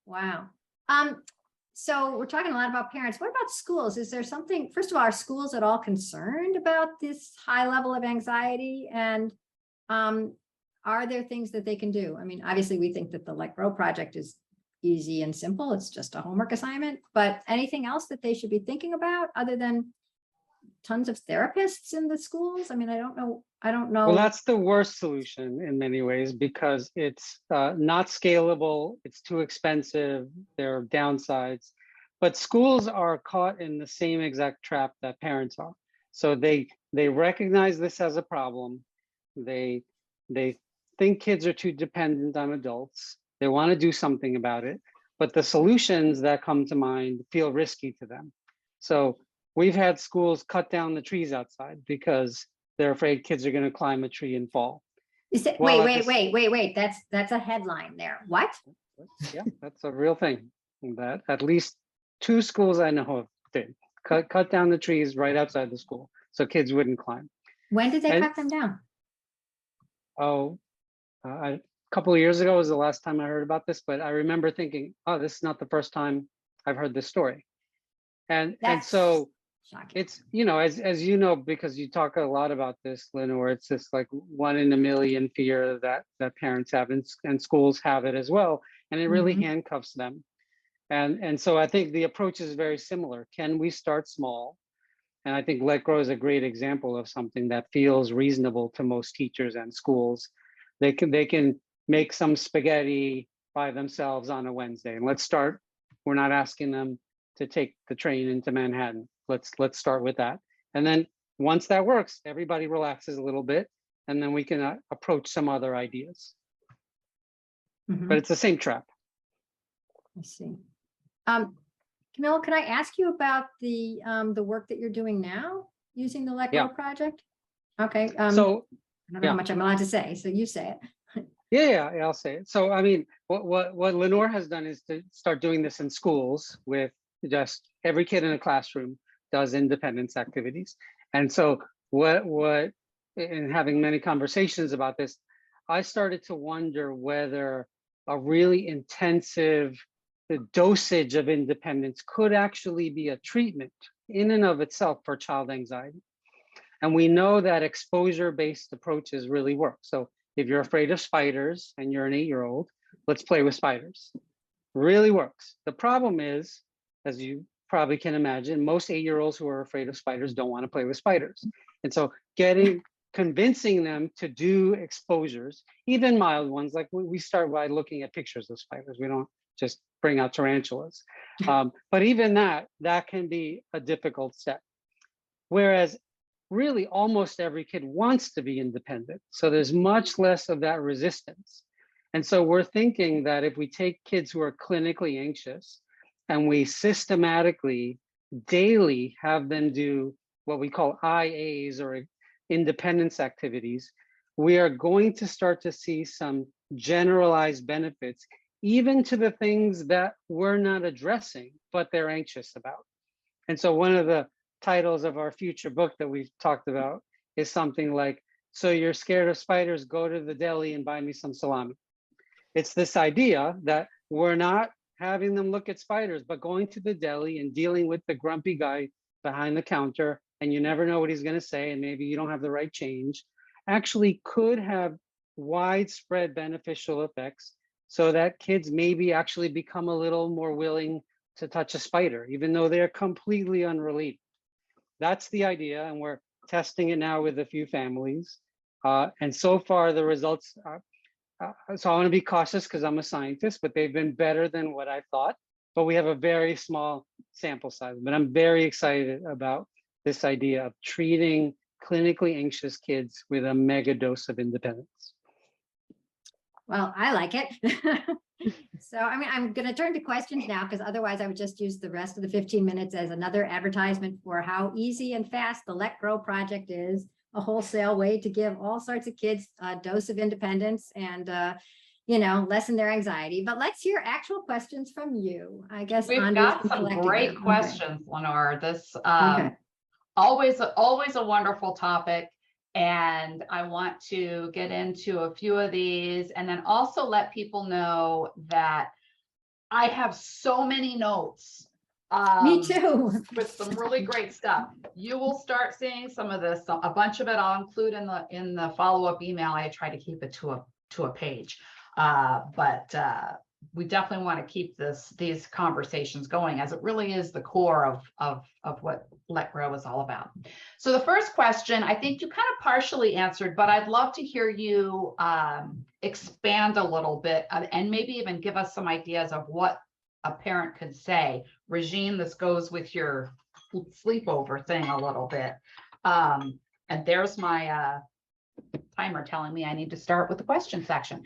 Wow. So we're talking a lot about parents. What about schools? Is there something, first of all, are schools at all concerned about this high level of anxiety? And are there things that they can do? I mean, obviously we think that the Let Grow project is easy and simple. It's just a homework assignment, but anything else that they should be thinking about other than tons of therapists in the schools? I mean, I don't know. Well, that's the worst solution in many ways because it's not scalable. It's too expensive. There are downsides, but schools are caught in the same exact trap that parents are. So they recognize this as a problem. They think kids are too dependent on adults. They want to do something about it, but the solutions that come to mind feel risky to them. So we've had schools cut down the trees outside because they're afraid kids are going to climb a tree and fall. Wait. That's a headline there. What? Yeah, that's a real thing. That at least 2 schools I know of did cut down the trees right outside the school so kids wouldn't climb. When did they cut them down? A couple of years ago was the last time I heard about this, but I remember thinking, oh, this is not the first time I've heard this story. And so shocking. It's, as you know, because you talk a lot about this, Lenore, it's this like 1 in a million fear that parents have and schools have it as well. And it really handcuffs them. And so I think the approach is very similar. Can we start small? And I think Let Grow is a great example of something that feels reasonable to most teachers and schools. They can make some spaghetti by themselves on a Wednesday. And let's start. We're not asking them to take the train into Manhattan. Let's start with that. And then once that works, everybody relaxes a little bit, and then we can approach some other ideas. But it's the same trap. I see. Camilo, can I ask you about the work that you're doing now using the Let Grow project? Okay. So I don't know how much I'm allowed to say, so you say it. Yeah, I'll say it. So, I mean, what Lenore has done is to start doing this in schools with just every kid in a classroom does independence activities. And so in having many conversations about this, I started to wonder whether a really intensive dosage of independence could actually be a treatment in and of itself for child anxiety. And we know that exposure-based approaches really work. So if you're afraid of spiders and you're an 8-year-old, let's play with spiders. Really works. The problem is, as you probably can imagine, most 8-year-olds who are afraid of spiders don't want to play with spiders. And so convincing them to do exposures, even mild ones, like we start by looking at pictures of spiders. We don't just bring out tarantulas. But even that can be a difficult step. Whereas really almost every kid wants to be independent. So there's much less of that resistance. And so we're thinking that if we take kids who are clinically anxious and we systematically, daily have them do what we call IAs or independence activities, we are going to start to see some generalized benefits, even to the things that we're not addressing, but they're anxious about. And so one of the titles of our future book that we've talked about is something like, so you're scared of spiders, go to the deli and buy me some salami. It's this idea that we're not having them look at spiders, but going to the deli and dealing with the grumpy guy behind the counter, and you never know what he's going to say, and maybe you don't have the right change, actually could have widespread beneficial effects so that kids maybe actually become a little more willing to touch a spider, even though they're completely unrelated. That's the idea, and we're testing it now with a few families. And so far, the results are, so I want to be cautious because I'm a scientist, but they've been better than what I thought. But we have a very small sample size. But I'm very excited about this idea of treating clinically anxious kids with a mega dose of independence. Well, I like it. So, I mean, I'm going to turn to questions now, because otherwise I would just use the rest of the 15 minutes as another advertisement for how easy and fast the Let Grow project is, a wholesale way to give all sorts of kids a dose of independence and, lessen their anxiety. But let's hear actual questions from you. I guess We've got some great questions, Lenore. This always a wonderful topic. And I want to get into a few of these and then also let people know that I have so many notes. Me too. With some really great stuff. You will start seeing some of this, a bunch of it I'll include in the follow-up email. I try to keep it to a page. But we definitely want to keep these conversations going, as it really is the core of what Let Grow is all about. So the first question, I think you kind of partially answered, but I'd love to hear you expand a little bit and maybe even give us some ideas of what a parent could say. Regine, this goes with your sleepover thing a little bit. And there's my timer telling me I need to start with the question section.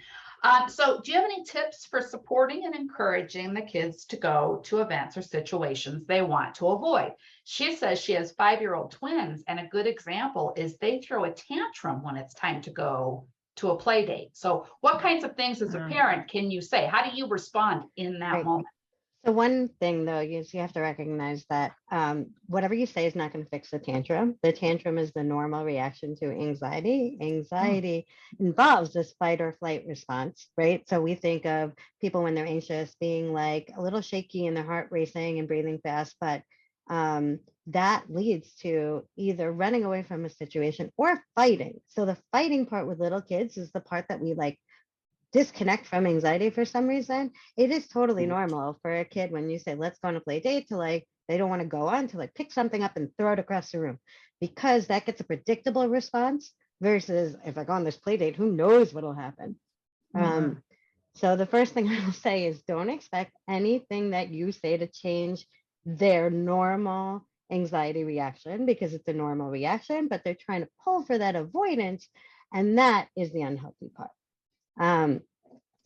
So do you have any tips for supporting and encouraging the kids to go to events or situations they want to avoid? She says she has 5-year-old twins, and a good example is they throw a tantrum when it's time to go to a play date. So what kinds of things as a parent can you say? How do you respond in that moment? So one thing though, is you have to recognize that whatever you say is not going to fix the tantrum. The tantrum is the normal reaction to anxiety. Anxiety involves this fight or flight response, right? So we think of people when they're anxious being like a little shaky and their heart racing and breathing fast, but that leads to either running away from a situation or fighting. So the fighting part with little kids is the part that we like disconnect from anxiety for some reason. It is totally normal for a kid when you say, let's go on a play date, to like, they don't want to go on, to like pick something up and throw it across the room, because that gets a predictable response versus if I go on this play date, who knows what'll happen. So the first thing I will say is don't expect anything that you say to change their normal anxiety reaction, because it's a normal reaction, but they're trying to pull for that avoidance. And that is the unhealthy part. And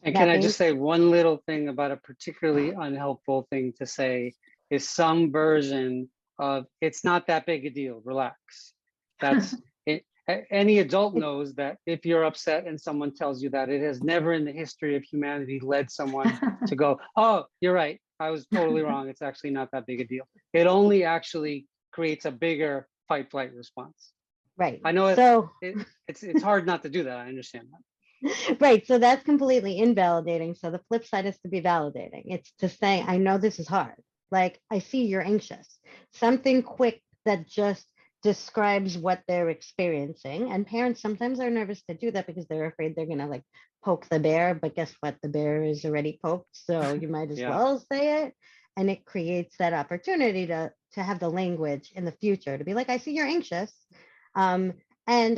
can I just say one little thing about a particularly unhelpful thing to say is some version of, it's not that big a deal, relax. That's it. any adult knows that if you're upset and someone tells you that, it has never in the history of humanity led someone to go, oh, you're right, I was totally wrong. It's actually not that big a deal. It only actually creates a bigger fight flight response. Right. I know So it's hard not to do that. I understand that. right. So that's completely invalidating. So the flip side is to be validating. It's to say, I know this is hard. Like, I see you're anxious. Something quick that just describes what they're experiencing. And parents sometimes are nervous to do that because they're afraid they're going to like poke the bear. But guess what? The bear is already poked. So you might as well say it. And it creates that opportunity to have the language in the future to be like, I see you're anxious. And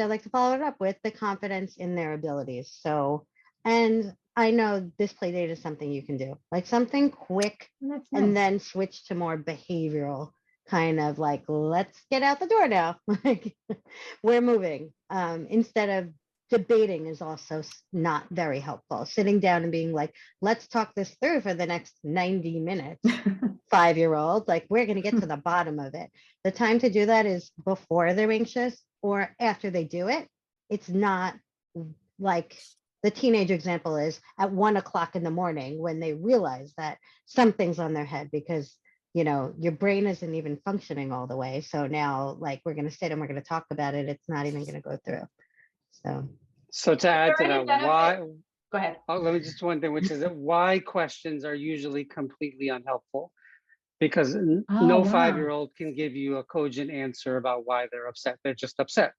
I like to follow it up with the confidence in their abilities. So, and I know this play date is something you can do, like something quick, and then switch to more behavioral kind of like, let's get out the door now. Like, we're moving. Instead of debating is also not very helpful. Sitting down and being like, let's talk this through for the next 90 minutes. 5-year-old, like, we're going to get to the bottom of it. The time to do that is before they're anxious or after they do it. It's not like the teenage example is at 1 o'clock in the morning when they realize that something's on their head because, you know, your brain isn't even functioning all the way. So now, like, we're going to sit and we're going to talk about it. It's not even going to go through. So to add to that, why? Go ahead. Oh, let me just one thing, which is that why questions are usually completely unhelpful. Because no 5-year-old can give you a cogent answer about why they're upset. They're just upset.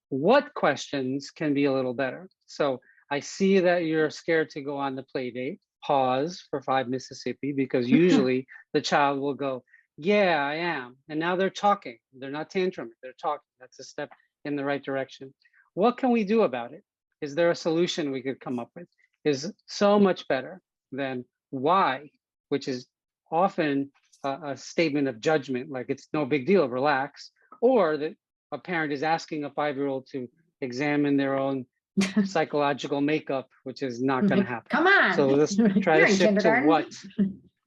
What questions can be a little better? So I see that you're scared to go on the play date. Pause for 5 Mississippi, because usually the child will go, yeah, I am. And now they're talking. They're not tantruming. They're talking. That's a step in the right direction. What can we do about it? Is there a solution we could come up with? Is so much better than why, which is often a statement of judgment, like it's no big deal, relax, or that a parent is asking a 5-year-old to examine their own psychological makeup, which is not going to happen. Come on. So let's try to shift to what.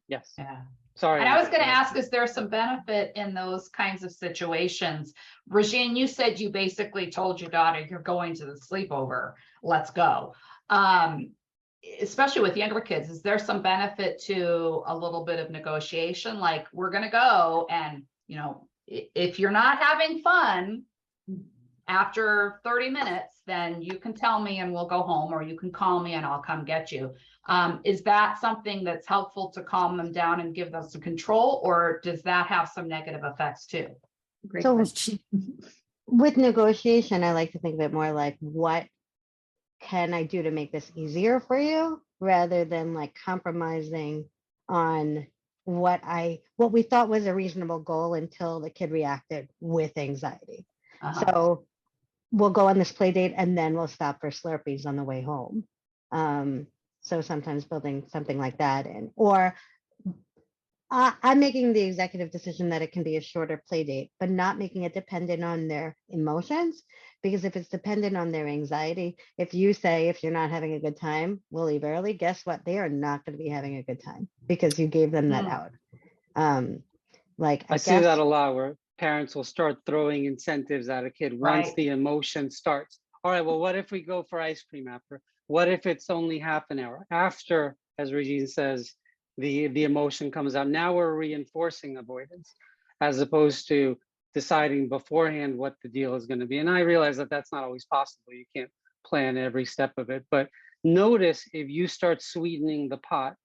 Yes. Yeah. Sorry. And I was going to ask, is there some benefit in those kinds of situations? Regine, you said you basically told your daughter, you're going to the sleepover, let's go. Especially with younger kids, is there some benefit to a little bit of negotiation? Like, we're going to go, and, you know, if you're not having fun after 30 minutes, then you can tell me and we'll go home, or you can call me and I'll come get you. Is that something that's helpful to calm them down and give them some control, or does that have some negative effects too? Great question. With negotiation, I like to think of it more like, what can I do to make this easier for you, rather than like compromising on what we thought was a reasonable goal until the kid reacted with anxiety. So we'll go on this play date and then we'll stop for Slurpees on the way home. So sometimes building something like that in, or I'm making the executive decision that it can be a shorter play date, but not making it dependent on their emotions. Because if it's dependent on their anxiety, if you say, if you're not having a good time, we'll leave early, guess what? They are not going to be having a good time because you gave them that out. Like I see that a lot, where parents will start throwing incentives at a kid once the emotion starts. All right, well, what if we go for ice cream after? What if it's only half an hour after, as Regine says, the emotion comes out? Now we're reinforcing avoidance as opposed to deciding beforehand what the deal is going to be. And I realize that that's not always possible. You can't plan every step of it, but notice if you start sweetening the pot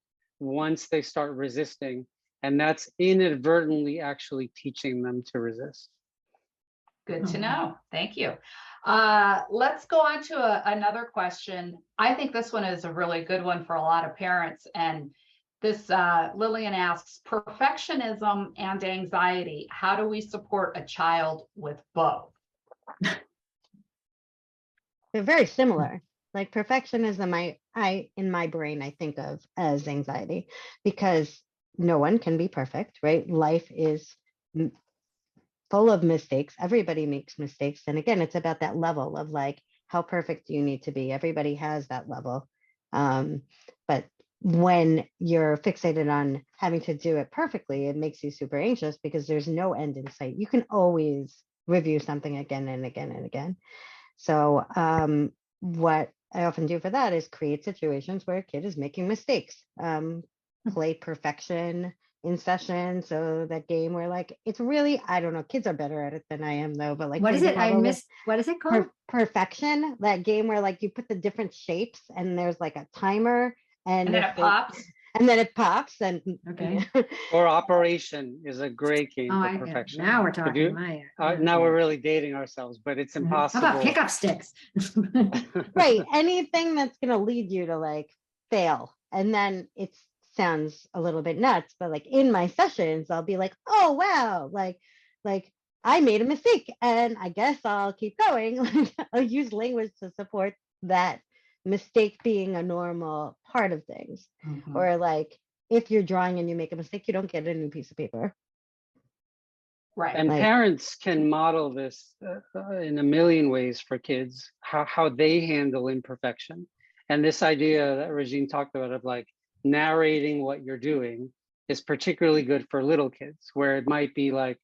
once they start resisting, and that's inadvertently actually teaching them to resist. Good to know. Thank you. Let's go on to another question. I think this one is a really good one for a lot of parents. And this Lillian asks, perfectionism and anxiety, how do we support a child with both? They're very similar. Like perfectionism, I in my brain, I think of as anxiety, because no one can be perfect, right? Life is full of mistakes. Everybody makes mistakes. And again, it's about that level of like, how perfect do you need to be? Everybody has that level. But when you're fixated on having to do it perfectly, it makes you super anxious because there's no end in sight. You can always review something again and again and again. So what I often do for that is create situations where a kid is making mistakes, play perfection in session. So that game where like, it's really, I don't know, kids are better at it than I am though, but like. What is it? I missed, what is it called? Perfection, that game where like you put the different shapes and there's like a timer and then it pops. and then it pops and Okay. Or Operation is a great game Oh, for I get it. perfection. Now we're If talking you- my. now we're really dating ourselves, but it's How impossible. about pickup sticks? right, anything that's going to lead you to like fail. And then it sounds a little bit nuts, but like in my sessions I'll be like, oh wow, like I made a mistake and I guess I'll keep going. Like, I'll use language to support that mistake being a normal part of things. Mhm. Or like if you're drawing and you make a mistake, you don't get a new piece of paper. Right. And Like- parents can model this in a million ways for kids, how they handle imperfection. And this idea that Regine talked about of like narrating what you're doing is particularly good for little kids, where it might be like,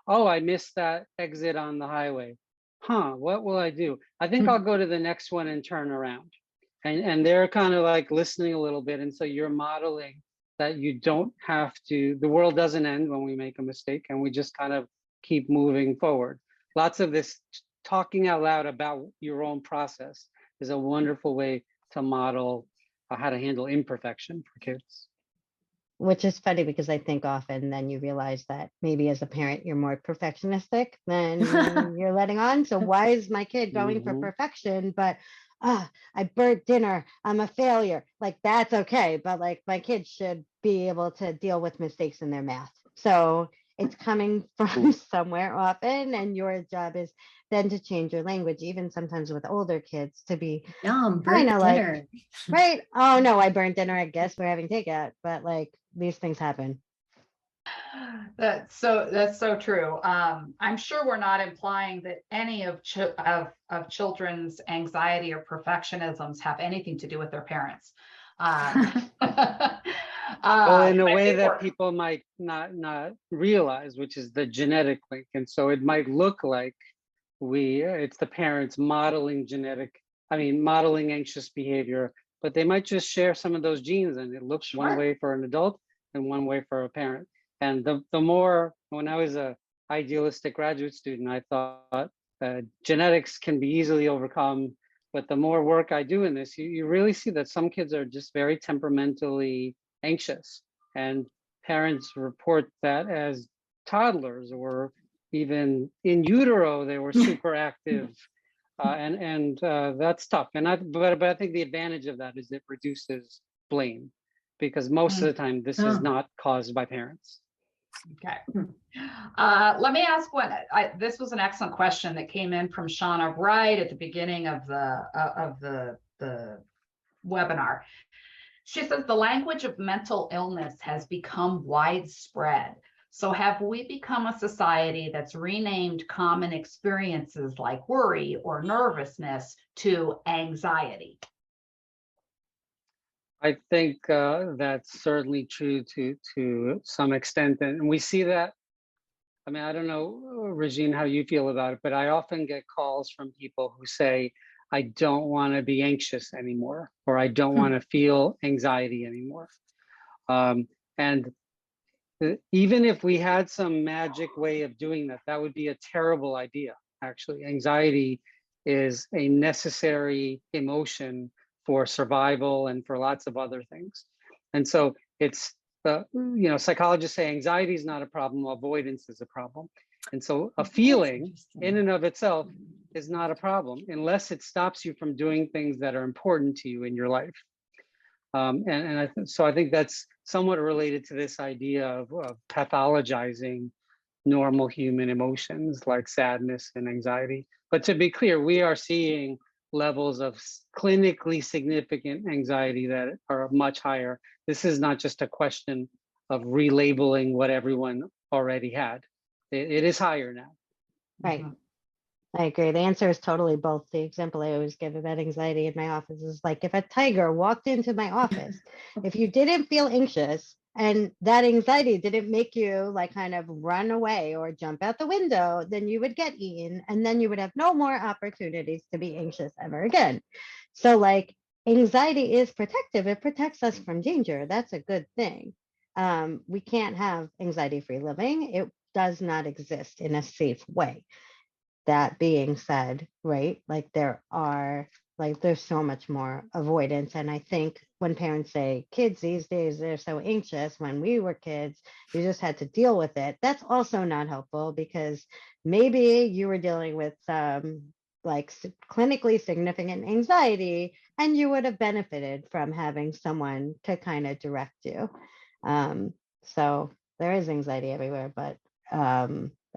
oh, I missed that exit on the highway. Huh, what will I do? I think I'll go to the next one and turn around. And they're kind of like listening a little bit. And so you're modeling that you don't have to, the world doesn't end when we make a mistake and we just kind of keep moving forward. Lots of this talking out loud about your own process is a wonderful way to model how to handle imperfection for kids. Which is funny because I think often then you realize that maybe as a parent, you're more perfectionistic than you're letting on. So why is my kid going for Mhm. perfection? But I burnt dinner, I'm a failure. Like that's okay. But like my kids should be able to deal with mistakes in their math. So it's coming from somewhere often. And your job is then to change your language, even sometimes with older kids, to be Yum, kind burnt of like, dinner. right. Oh no, I burnt dinner. I guess we're having takeout, but like these things happen. That's so true. I'm sure we're not implying that any of children's anxiety or perfectionisms have anything to do with their parents. Well, in a I way think that we're- people might not realize, which is the genetic link. And so it might look like it's the parents modeling modeling anxious behavior, but they might just share some of those genes and it looks one Sure. way for an adult and one way for a parent. And the more, when I was a idealistic graduate student, I thought genetics can be easily overcome, but the more work I do in this, you really see that some kids are just very temperamentally anxious, and parents report that as toddlers or even in utero, they were super active. And that's tough. But I think the advantage of that is it reduces blame, because most of the time this is not caused by parents. Okay. Let me ask one. This was an excellent question that came in from Shauna right at the beginning of the webinar. She says the language of mental illness has become widespread. So have we become a society that's renamed common experiences like worry or nervousness to anxiety? I think that's certainly true to some extent. And we see that. I mean, I don't know, Regine, how you feel about it, but I often get calls from people who say, I don't want to be anxious anymore, or I don't want to feel anxiety anymore. And even if we had some magic way of doing that, that would be a terrible idea. Actually, anxiety is a necessary emotion for survival and for lots of other things. And so it's, psychologists say anxiety is not a problem, avoidance is a problem. And so a feeling in and of itself is not a problem unless it stops you from doing things that are important to you in your life. So I think that's somewhat related to this idea of pathologizing normal human emotions like sadness and anxiety. But to be clear, we are seeing levels of clinically significant anxiety that are much higher. This is not just a question of relabeling what everyone already had. It is higher now. Right. I agree. The answer is totally both. The example I always give about anxiety in my office is like if a tiger walked into my office, if you didn't feel anxious, and that anxiety didn't make you like kind of run away or jump out the window, then you would get eaten and then you would have no more opportunities to be anxious ever again. So like anxiety is protective. It protects us from danger. That's a good thing. We can't have anxiety-free living. It does not exist in a safe way. That being said, right, like there's so much more avoidance. And I think when parents say kids these days, they're so anxious, when we were kids, you just had to deal with it. That's also not helpful, because maybe you were dealing with clinically significant anxiety and you would have benefited from having someone to kind of direct you. So there is anxiety everywhere, but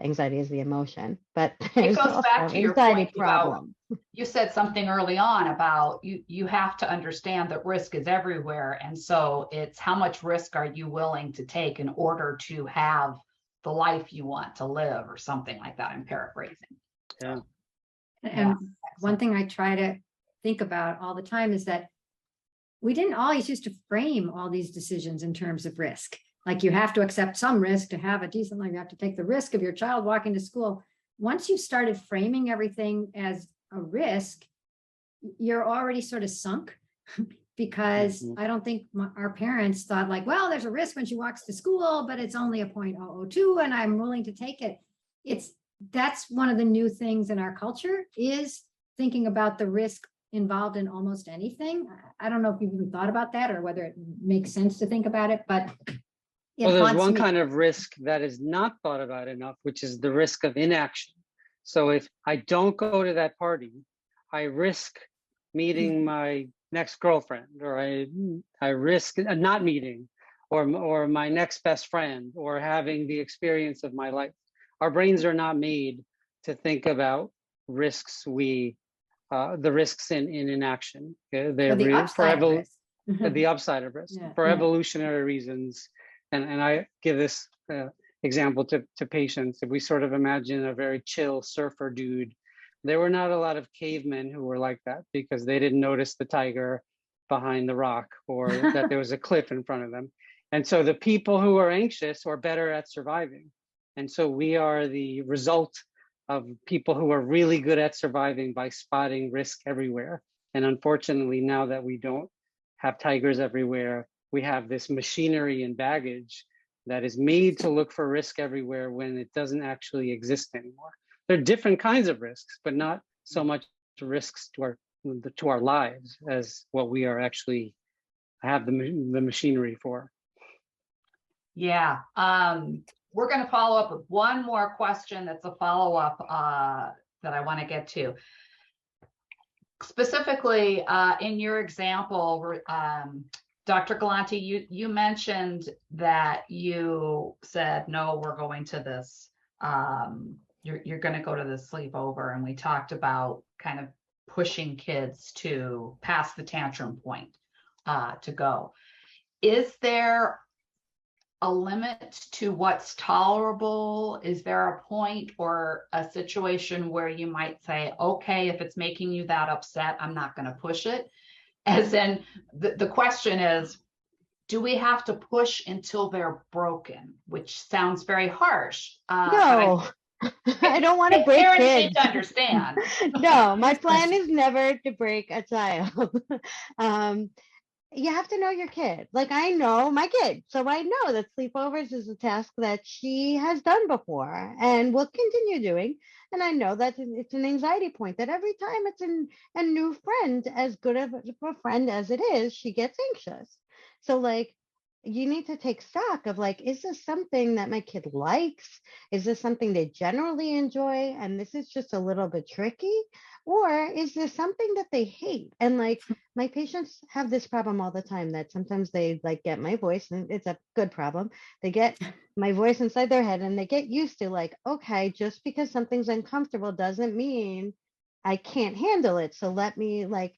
anxiety is the emotion, but It goes back to your anxiety point about, problem. you said something early on about you have to understand that risk is everywhere. And so it's how much risk are you willing to take in order to have the life you want to live, or something like that. I'm paraphrasing. Yeah. And one thing I try to think about all the time is that we didn't always used to frame all these decisions in terms of risk. Like you have to accept some risk to have a decent life. You have to take the risk of your child walking to school. Once you started framing everything as a risk, you're already sort of sunk, because I don't think our parents thought like, well, there's a risk when she walks to school, but it's only a 0.002 and I'm willing to take it. That's one of the new things in our culture, is thinking about the risk involved in almost anything. I don't know if you've even thought about that or whether it makes sense to think about it, but well, there's one kind of risk that is not thought about enough, which is the risk of inaction. So if I don't go to that party, I risk meeting my next girlfriend, or I risk not meeting, or my next best friend, or having the experience of my life. Our brains are not made to think about risks. The risks in inaction. They're the upside of risk. The upside of risk for evolutionary reasons. And I give this example to patients. If we sort of imagine a very chill surfer dude, there were not a lot of cavemen who were like that, because they didn't notice the tiger behind the rock, or that there was a cliff in front of them. And so the people who are anxious are better at surviving. And so we are the result of people who are really good at surviving by spotting risk everywhere. And unfortunately, now that we don't have tigers everywhere, we have this machinery and baggage that is made to look for risk everywhere when it doesn't actually exist anymore. There are different kinds of risks, but not so much risks to our lives as what we are actually have the machinery for. Yeah. We're going to follow up with one more question that's a follow-up that I want to get to. Specifically, in your example, Dr. Galanti, you mentioned that you said, no, we're going to this, you're going to go to this sleepover. And we talked about kind of pushing kids to past the tantrum point to go. Is there a limit to what's tolerable? Is there a point or a situation where you might say, okay, if it's making you that upset, I'm not going to push it? As in, the question is, do we have to push until they're broken? Which sounds very harsh. No, I don't want to break parents kids. need to understand. No, my plan is never to break a child. You have to know your kid. Like, I know my kid, so I know that sleepovers is a task that she has done before and will continue doing. And I know that it's an anxiety point, that every time it's a new friend, as good of a friend as it is, she gets anxious. So like, you need to take stock of like, is this something that my kid likes? Is this something they generally enjoy? And this is just a little bit tricky? Or is there something that they hate? And like, my patients have this problem all the time, that sometimes they like get my voice, and it's a good problem. They get my voice inside their head and they get used to like, okay, just because something's uncomfortable doesn't mean I can't handle it. So let me like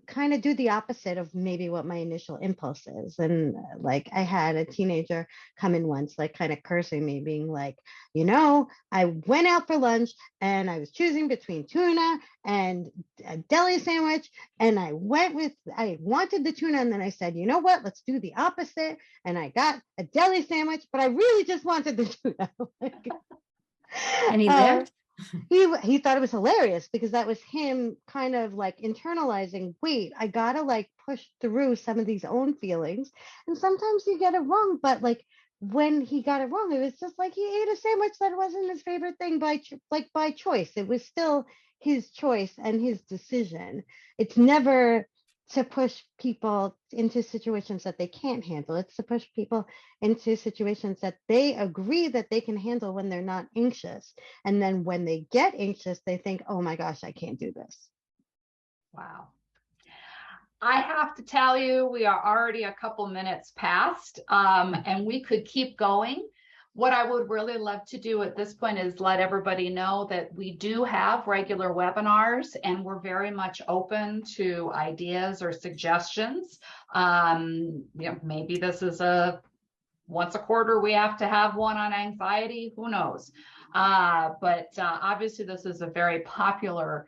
kind of do the opposite of maybe what my initial impulse is. And like I had a teenager come in once, like kind of cursing me, being like, I went out for lunch and I was choosing between tuna and a deli sandwich. And I wanted the tuna. And then I said, you know what, let's do the opposite. And I got a deli sandwich, but I really just wanted the tuna. And he lived? He thought it was hilarious because that was him kind of like internalizing, wait, I gotta like push through some of these own feelings. And sometimes you get it wrong, but like when he got it wrong, it was just like he ate a sandwich that wasn't his favorite thing by choice. It was still his choice and his decision. It's never to push people into situations that they can't handle. It's to push people into situations that they agree that they can handle when they're not anxious. And then when they get anxious, they think, oh my gosh, I can't do this. Wow. I have to tell you, we are already a couple minutes past, and we could keep going. What I would really love to do at this point is let everybody know that we do have regular webinars, and we're very much open to ideas or suggestions. Maybe this is once a quarter we have to have one on anxiety, who knows? But obviously this is a very popular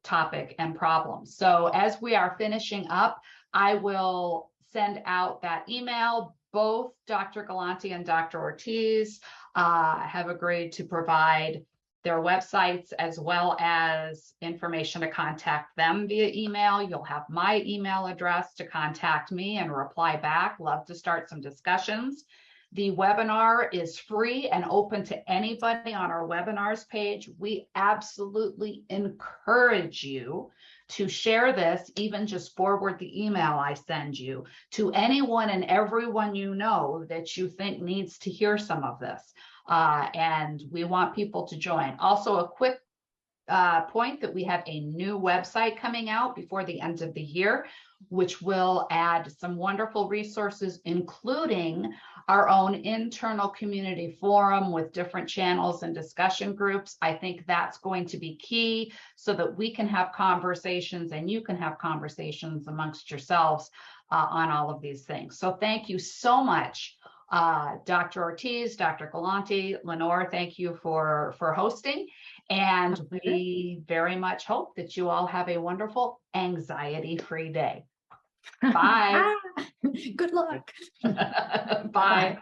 topic and problem. So as we are finishing up, I will send out that email. Both Dr. Galanti and Dr. Ortiz have agreed to provide their websites as well as information to contact them via email. You'll have my email address to contact me and reply back. Love to start some discussions. The webinar is free and open to anybody on our webinars page. We absolutely encourage you to share this, even just forward the email I send you to anyone and everyone you know that you think needs to hear some of this. And we want people to join. Also, a quick point that we have a new website coming out before the end of the year, which will add some wonderful resources, including our own internal community forum with different channels and discussion groups. I think that's going to be key so that we can have conversations and you can have conversations amongst yourselves on all of these things. So thank you so much, Dr. Ortiz, Dr. Galanti, Lenore, thank you for hosting. And we very much hope that you all have a wonderful anxiety-free day. Bye. Good luck. Bye.